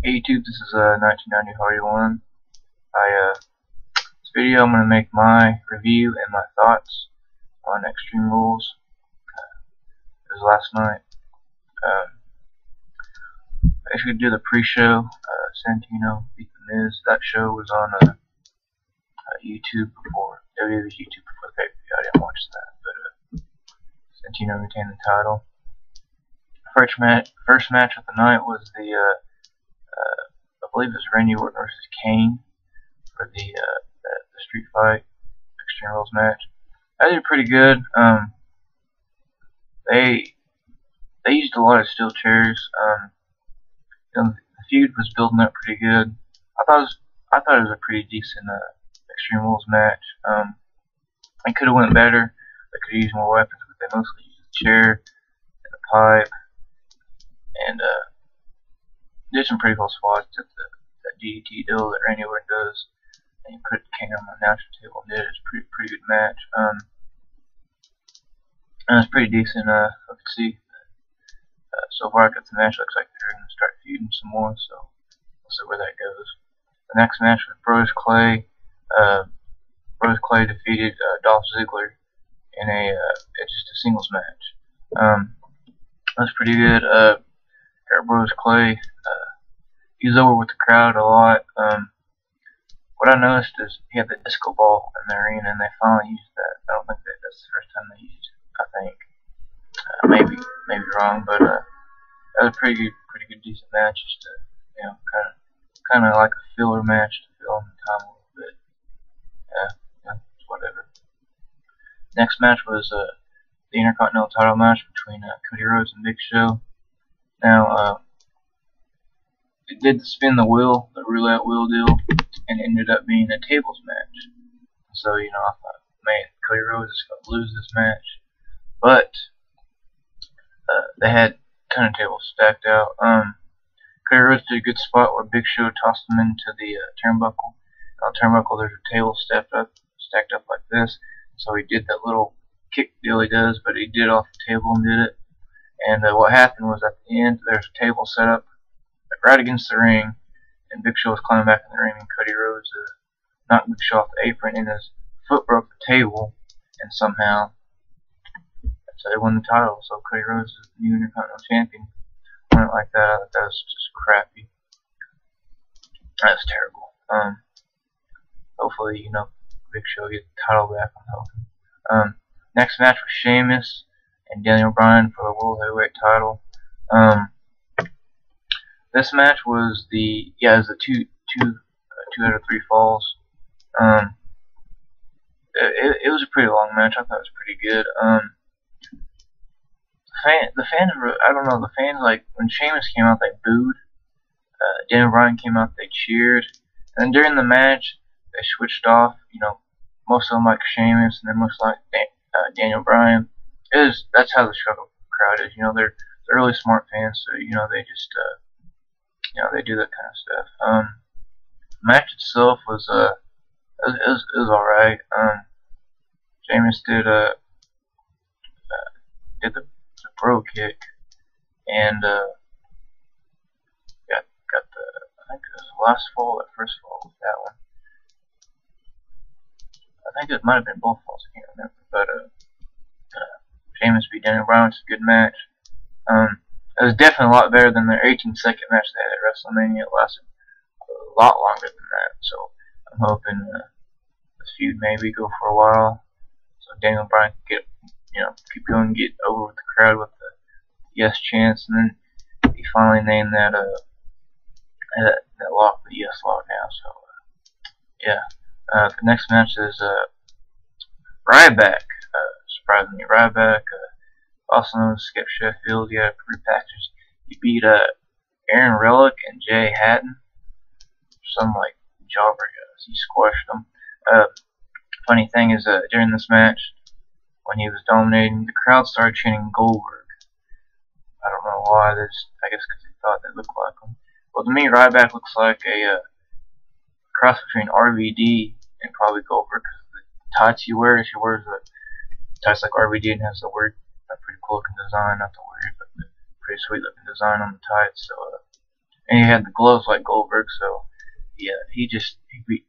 Hey YouTube, this is 1990 Hardy One. This video I'm going to make my review and my thoughts on Extreme Rules. It was last night. I should do the pre-show. Santino beat the Miz. That show was on YouTube before WWE's YouTube before the pay-per-view. I didn't watch that, but Santino retained the title. First match of the night was the I believe it was Randy Orton versus Kane for the Street Fight Extreme Rules match. I did pretty good. They used a lot of steel chairs. The feud was building up pretty good. I thought it was a pretty decent Extreme Rules match. It could have went better. They could have used more weapons, but they mostly used the chair and the pipe, and did some pretty cool spots. Did that DDT deal that Randy Orton does, and he put Kane on the announcer table and did it. It's a pretty good match. And it's pretty decent. I could see so far the match looks like they're going to start feuding some more, so we'll see where that goes. The next match was Bros Clay. Bros Clay defeated Dolph Ziggler in just a singles match. That was pretty good. Bros Clay, he's over with the crowd a lot. What I noticed is he had the disco ball in the arena, and they finally used that. I don't think that's the first time they used it. I think maybe wrong, but that was a pretty good, decent match. Just kind of like a filler match to fill in the time a little bit. Yeah, whatever. Next match was the Intercontinental title match between Cody Rhodes and Big Show. Now, it did spin the wheel, the roulette wheel deal, and it ended up being a tables match. So, I thought, man, Cody Rhodes is going to lose this match. But they had tables stacked out. Cody Rhodes did a good spot where Big Show tossed him into the turnbuckle. On the turnbuckle, there's a table stacked up like this. So he did that little kick deal he does, but he did it off the table and did it. And what happened was at the end, there's a table set up right against the ring, and Big Show was climbing back in the ring, and Cody Rhodes knocked Big Show off the apron, and his foot broke the table, and somehow so they won the title. So Cody Rhodes is the new Intercontinental Champion. I don't like that. I thought that was just crappy. That was terrible. Hopefully, Big Show gets the title back. I'm hoping. Next match was Sheamus and Daniel Bryan for the World Heavyweight title. This match was the two out of three falls. It was a pretty long match. I thought it was pretty good. The fans were, I don't know, the fans, like, when Sheamus came out, they booed. Daniel Bryan came out, they cheered. And then during the match, they switched off. Most of them like Sheamus, and then most like Daniel Bryan. That's how the struggle crowd is. They're really smart fans, so they just they do that kind of stuff. The match itself was it was alright. Sheamus did the bro kick, and got the, I think it was the last fall, that first fall was that one. I think it might have been both falls, I can't remember, but Sheamus beat Daniel Bryan. It's a good match. It was definitely a lot better than their 18-second match they had at WrestleMania. It lasted a lot longer than that, so I'm hoping this feud maybe go for a while, so Daniel Bryan can keep going and get over with the crowd with the yes chants, and then he finally named that lock the yes lock now. So the next match is Ryback. Surprisingly, Ryback, also known as Skip Sheffield, he had a repackage. He beat Aaron Relic and Jay Hatton. Some like jobber guys. He squashed them. Funny thing is, during this match, when he was dominating, the crowd started chanting Goldberg. I don't know why. I guess because they thought they looked like him. Well, to me, Ryback looks like a cross between RVD and probably Goldberg, because the tights he wears, the tights like RVD and has the weird, pretty cool looking design. Not the weird, but the pretty sweet looking design on the tights. So and he had the gloves like Goldberg, so yeah, he just it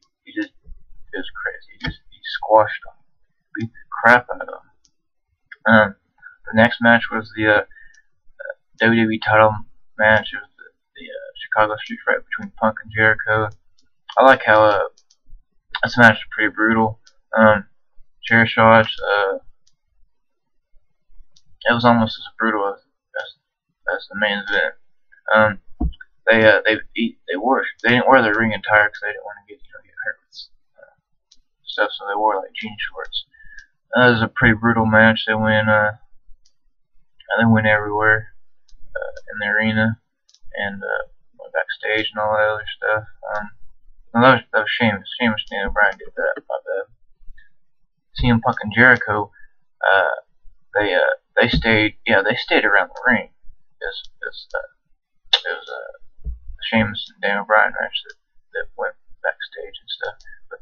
was crazy. He squashed him, beat the crap out of him. The next match was the WWE title match. It was the Chicago Street Fight between Punk and Jericho. I like how this match is pretty brutal. Chair shots. It was almost as brutal as the main event. They didn't wear their ring attire because they didn't want to get hurt with stuff, so they wore like jean shorts. It was a pretty brutal match. They went everywhere in the arena and went backstage and all that other stuff. No, that was Sheamus. Sheamus and Daniel Bryan did that. My bad. CM Punk and Jericho, they stayed around the ring. It was a Sheamus and Daniel Bryan match that went backstage and stuff. But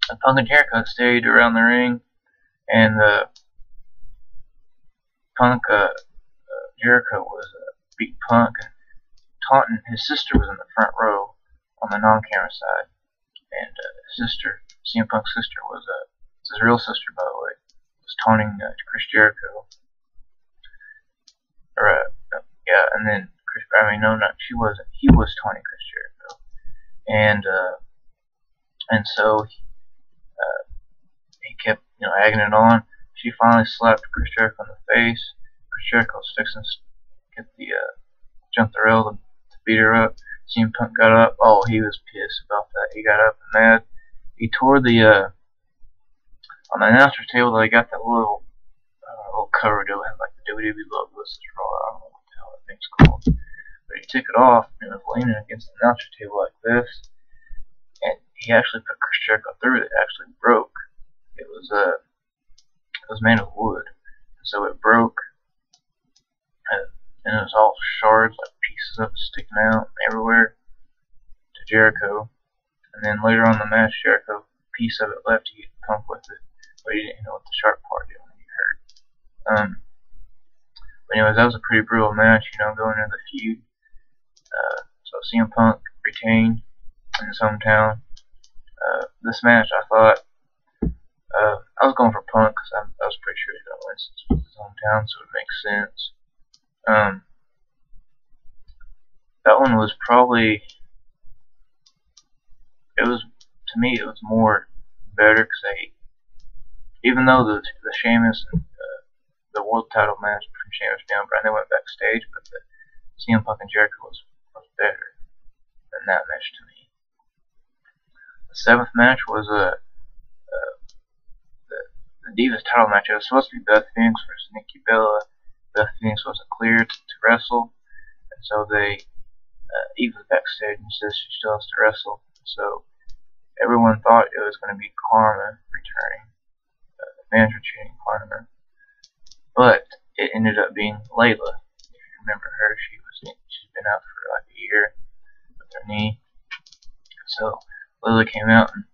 the Punk and Jericho stayed around the ring, and Jericho was beat Punk and taunting. His sister was in the front row on the non-camera side, and his sister, CM Punk's sister, was his real sister, by the way, was taunting Chris Jericho. And then she wasn't. He was taunting Chris Jericho, and so he kept egging it on. She finally slapped Chris Jericho in the face. Chris Jericho was fixing to get jump the rail to beat her up. CM Punk got up. Oh, he was pissed about that. He got up and mad. He tore on the announcer's table. They got that little cover deal that had like the WWE logo. This is Raw. I don't know what the hell that thing's called. But he took it off and it was leaning against the announcer table like this. And he actually put Chris Jericho through it. It actually broke. It was made of wood, so it broke. And it was all shards, like pieces of it sticking out everywhere to Jericho. And then later on in the match, Jericho, a piece of it left to get Punk with it, but he didn't know what the sharp part did when he hurt. But anyways, that was a pretty brutal match, going into the feud. So CM Punk retained in his hometown. This match, I thought, I was going for Punk because I was pretty sure he was going to win since it was his hometown, so it makes sense. That one was probably, to me, it was more better because even though the Sheamus and the world title match between Sheamus and Daniel Bryan, they went backstage, but the CM Punk and Jericho was better than that match to me. The seventh match was the Divas title match. It was supposed to be Beth Phoenix versus Nikki Bella. Beth Phoenix wasn't cleared to wrestle, and so Eve was backstage and says she still has to wrestle. So everyone thought it was going to be Karma returning. The fans were cheering Karma, but it ended up being Layla. If you remember her, she's been out for like a year with her knee. So Layla came out and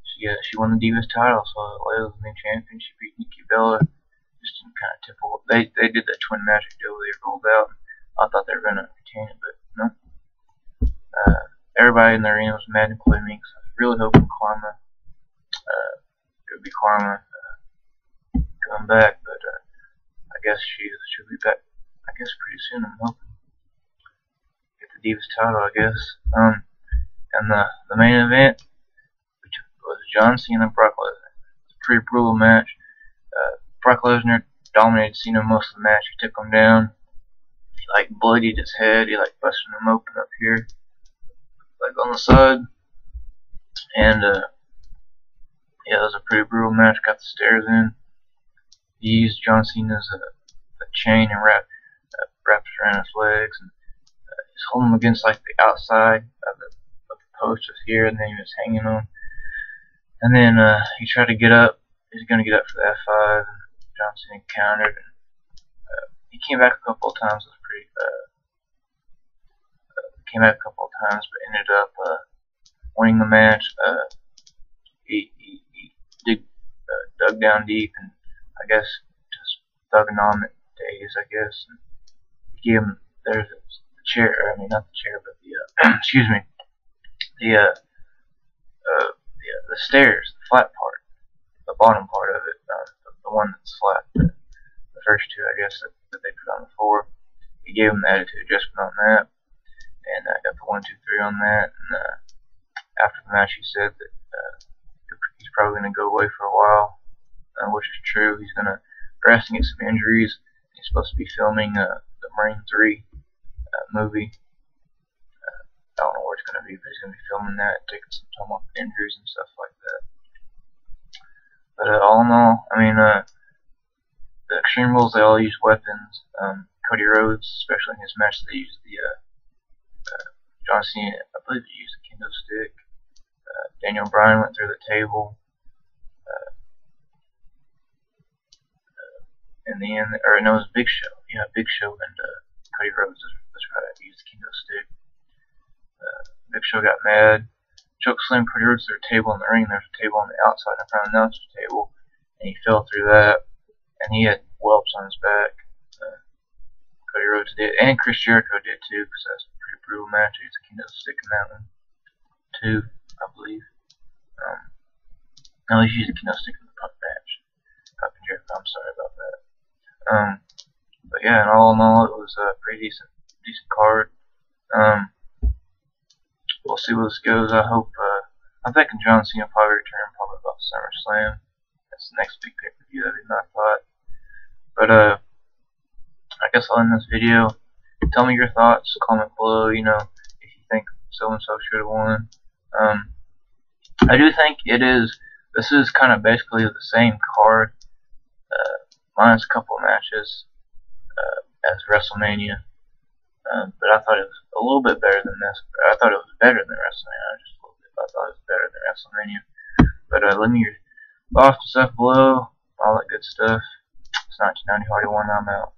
she won the Divas title. So Layla was the new champion. She beat Nikki Bella. Just kind of typical. They did that twin match deal where they rolled out. I thought they were going to retain it, but no. Everybody in the arena was mad, including me, because I was really hoping Karma, it would be Karma coming back, but I guess she'll be back, I guess, pretty soon. I'm hoping. Get the Divas title, I guess. And the main event, which was John Cena and Brock Lesnar. It was a pretty brutal match. Brock Lesnar dominated Cena most of the match. He took him down. He bloodied his head. He busted him open up here, on the side. And yeah, it was a pretty brutal match. Got the stairs in. He used John Cena's a chain and wrapped it around his legs, and he's holding him against the outside of the post here, and then he was hanging on. And then he tried to get up. He was going to get up for the F5. John Cena countered, and he came back a couple of times. It was pretty. Came back a couple of times, but ended up winning the match. He dug down deep, and I guess just thugonomic days. I guess and he gave him the chair. I mean, not the chair, but the excuse me, the the stairs, the flat part, the bottom part of it, the one that's flat. The first two, I guess, that they put on the floor. He gave him the attitude adjustment on that, and I got the 1, 2, 3 on that. And after the match, he said that he's probably going to go away for a while, which is true. He's going to rest and get some injuries. He's supposed to be filming the Marine 3 movie. I don't know where it's going to be, but he's going to be filming that, taking some time off injuries and stuff like that. But all in all, I mean, the Extreme Rules, they all use weapons. Cody Rhodes, especially in his match, they used the John Cena, I believe he used the kendo stick. Daniel Bryan went through the table. In the end, or no, it was Big Show. Yeah, Big Show and Cody Rhodes. That's right, he used the kendo stick. Big Show got mad, choke slammed Cody Rhodes through a table in the ring. There's a table on the outside in front of the announcer's table, and he fell through that, and he had whelps on his back. Cody Rhodes did, and Chris Jericho did too, because that's a pretty brutal match. He used a kendo stick in that one too, I believe. No, he used a kendo stick in the Punk match. Punk and Jericho, I'm sorry about that. But yeah, and all in all, it was a pretty decent card. We'll see where this goes. I hope. I'm thinking John Cena will probably return probably about SummerSlam. That's the next big pay-per-view. That'd be my thought. But I guess I'll end this video. Tell me your thoughts. Comment below. You know, if you think so and so should have won. I do think it is. This is kind of basically the same card, minus a couple of matches as WrestleMania. But I thought it was a little bit better than this. I thought it was better than WrestleMania. Just a little bit. I thought it was better than WrestleMania. But let me your thoughts and stuff below. All that good stuff. It's 1990 Hardy 1. I'm out.